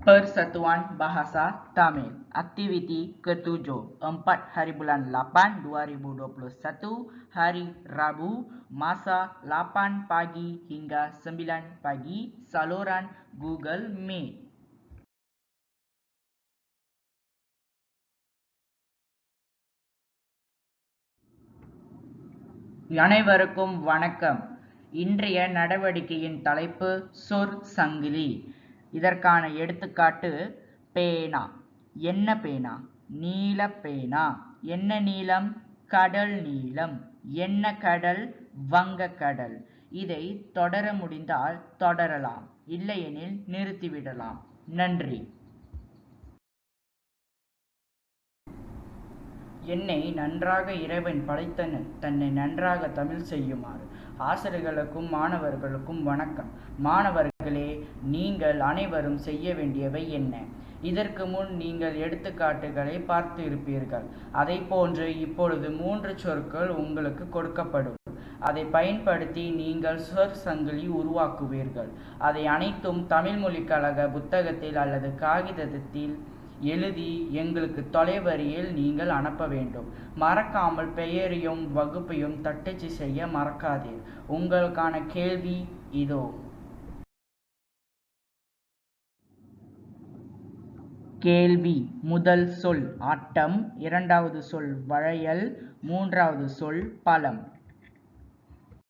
Persatuan Bahasa Tamil. Aktiviti ke-7, 4 hari bulan 8 2021, hari Rabu, masa 8 pagi hingga 9 pagi, saluran Google Meet. அனைவருக்கும் வணக்கம். இன்றைய நடவடிக்கையின் தலைப்பு சொற் சங்கிலி. இதற்கான எடுத்துக்காட்டு பேனா. என்ன பேனா? நீல பேனா. என்ன நீளம்? கடல் நீளம். என்ன கடல்? வங்கக்கடல். இதை தொடர முடிந்தால் தொடரலாம், இல்லையெனில் நிறுத்திவிடலாம். நன்றி. என்னை நன்றாக இறைவன் படைத்தன தன்னை நன்றாக தமிழ் செய்யுமாறு. ஆசிரியர்களுக்கும் மாணவர்களுக்கும் வணக்கம். மாணவர்களே, நீங்கள் அனைவரும் செய்ய வேண்டியவை என்ன? இதற்கு முன் நீங்கள் எடுத்துக்காட்டுகளை பார்த்து இருப்பீர்கள். அதை போன்று இப்பொழுது 3 சொற்கள் உங்களுக்கு கொடுக்கப்படும். அதை பயன்படுத்தி நீங்கள் சொற் சங்கிலி உருவாக்குவீர்கள். அதை அனைத்தும் தமிழ் மொழிக் கழக புத்தகத்தில் அல்லது காகிதத்தில் எழுதி எங்களுக்கு தொலைவரியில் நீங்கள் அனுப்ப வேண்டும். மறக்காமல் பெயரையும் வகுப்பையும் தட்டச்சு செய்ய மறக்காதீர். உங்களுக்கான கேள்வி இதோ. கேள்வி. முதல் சொல் ஆட்டம், இரண்டாவது சொல் வளையல், மூன்றாவது சொல் பழம்.